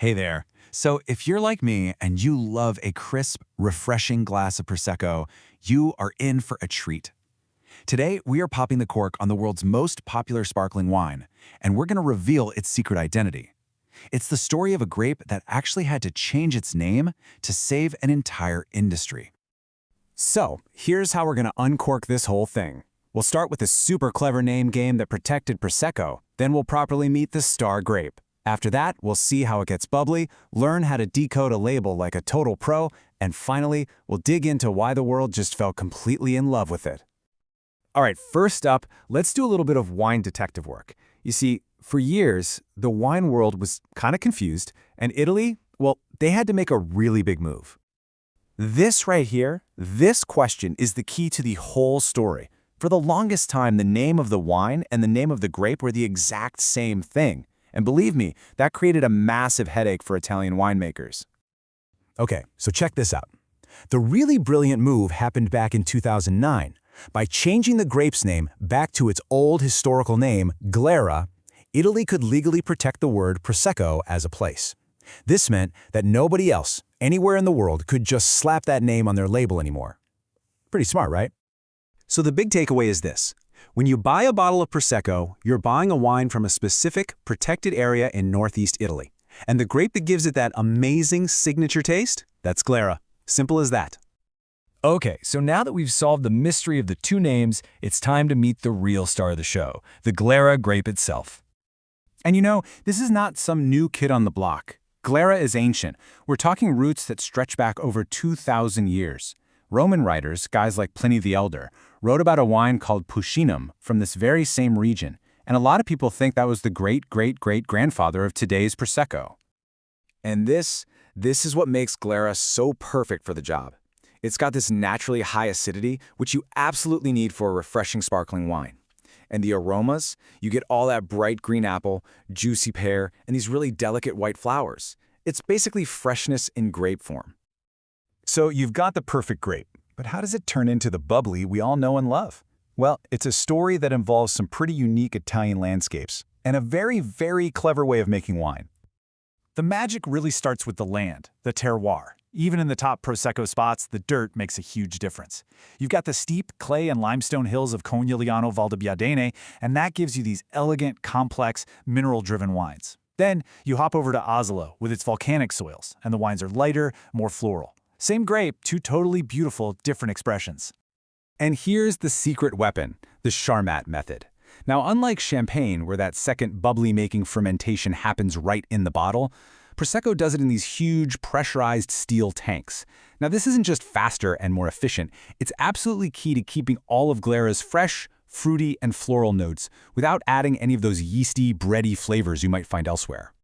Hey there. So, if you're like me and you love a crisp, refreshing glass of Prosecco, you are in for a treat. Today, we are popping the cork on the world's most popular sparkling wine, and we're going to reveal its secret identity. It's the story of a grape that actually had to change its name to save an entire industry. So, here's how we're going to uncork this whole thing. We'll start with a super clever name game that protected Prosecco, then we'll properly meet the star grape. After that, we'll see how it gets bubbly, learn how to decode a label like a total pro, and finally, we'll dig into why the world just fell completely in love with it. All right, first up, let's do a little bit of wine detective work. You see, for years, the wine world was kind of confused, and Italy, well, they had to make a really big move. This right here, this question is the key to the whole story. For the longest time, the name of the wine and the name of the grape were the exact same thing. And believe me, that created a massive headache for Italian winemakers. Okay, so check this out. The really brilliant move happened back in 2009. By changing the grape's name back to its old historical name, Glera, Italy could legally protect the word Prosecco as a place. This meant that nobody else, anywhere in the world, could just slap that name on their label anymore. Pretty smart, right? So the big takeaway is this. When you buy a bottle of Prosecco, you're buying a wine from a specific, protected area in northeast Italy. And the grape that gives it that amazing signature taste? That's Glera. Simple as that. Okay, so now that we've solved the mystery of the two names, it's time to meet the real star of the show, the Glera grape itself. And you know, this is not some new kid on the block. Glera is ancient. We're talking roots that stretch back over 2,000 years. Roman writers, guys like Pliny the Elder, wrote about a wine called Puccinum from this very same region, and a lot of people think that was the great-great-great-grandfather of today's Prosecco. And this is what makes Glera so perfect for the job. It's got this naturally high acidity, which you absolutely need for a refreshing sparkling wine. And the aromas, you get all that bright green apple, juicy pear, and these really delicate white flowers. It's basically freshness in grape form. So you've got the perfect grape, but how does it turn into the bubbly we all know and love? Well, it's a story that involves some pretty unique Italian landscapes and a very, very clever way of making wine. The magic really starts with the land, the terroir. Even in the top Prosecco spots, the dirt makes a huge difference. You've got the steep clay and limestone hills of Conegliano Valdobbiadene, and that gives you these elegant, complex, mineral-driven wines. Then you hop over to Oslo with its volcanic soils, and the wines are lighter, more floral. Same grape, two totally beautiful, different expressions. And here's the secret weapon, the Charmat method. Now, unlike champagne, where that second bubbly-making fermentation happens right in the bottle, Prosecco does it in these huge, pressurized steel tanks. Now, this isn't just faster and more efficient. It's absolutely key to keeping all of Glera's fresh, fruity, and floral notes without adding any of those yeasty, bready flavors you might find elsewhere.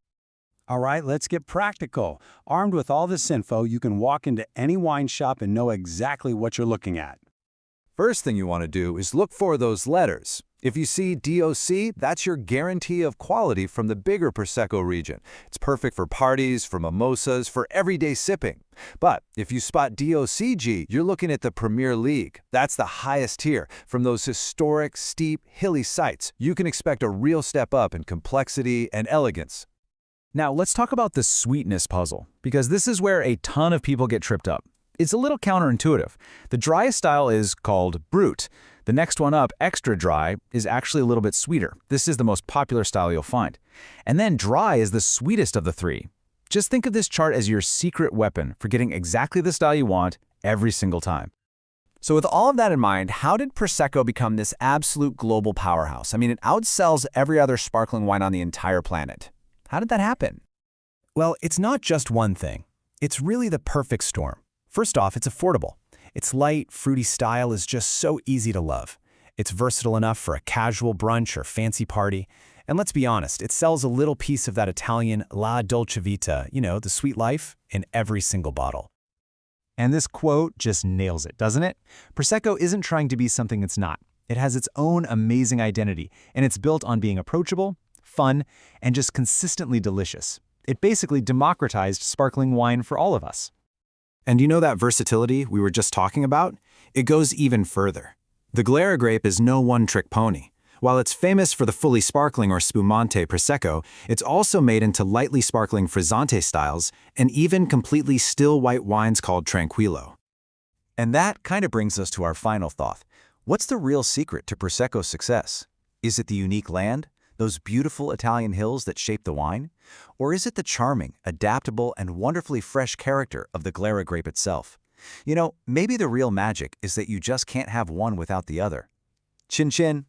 All right, let's get practical. Armed with all this info, you can walk into any wine shop and know exactly what you're looking at. First thing you want to do is look for those letters. If you see DOC, that's your guarantee of quality from the bigger Prosecco region. It's perfect for parties, for mimosas, for everyday sipping. But if you spot DOCG, you're looking at the Premier League. That's the highest tier. From those historic, steep, hilly sites, you can expect a real step up in complexity and elegance. Now, let's talk about the sweetness puzzle, because this is where a ton of people get tripped up. It's a little counterintuitive. The driest style is called Brut. The next one up, extra dry, is actually a little bit sweeter. This is the most popular style you'll find. And then dry is the sweetest of the three. Just think of this chart as your secret weapon for getting exactly the style you want every single time. So with all of that in mind, how did Prosecco become this absolute global powerhouse? I mean, it outsells every other sparkling wine on the entire planet. How did that happen? Well, it's not just one thing. It's really the perfect storm. First off, it's affordable. Its light, fruity style is just so easy to love. It's versatile enough for a casual brunch or fancy party. And let's be honest, it sells a little piece of that Italian la dolce vita, the sweet life, in every single bottle. And this quote just nails it, doesn't it? Prosecco isn't trying to be something it's not. It has its own amazing identity, and it's built on being approachable, fun, and just consistently delicious. It basically democratized sparkling wine for all of us. And you know that versatility we were just talking about? It goes even further. The Glera grape is no one-trick pony. While it's famous for the fully sparkling or spumante Prosecco, it's also made into lightly sparkling frizzante styles and even completely still white wines called Tranquillo. And that kind of brings us to our final thought. What's the real secret to Prosecco's success? Is it the unique land, those beautiful Italian hills that shape the wine? Or is it the charming, adaptable, and wonderfully fresh character of the Glera grape itself? You know, maybe the real magic is that you just can't have one without the other. Chin chin!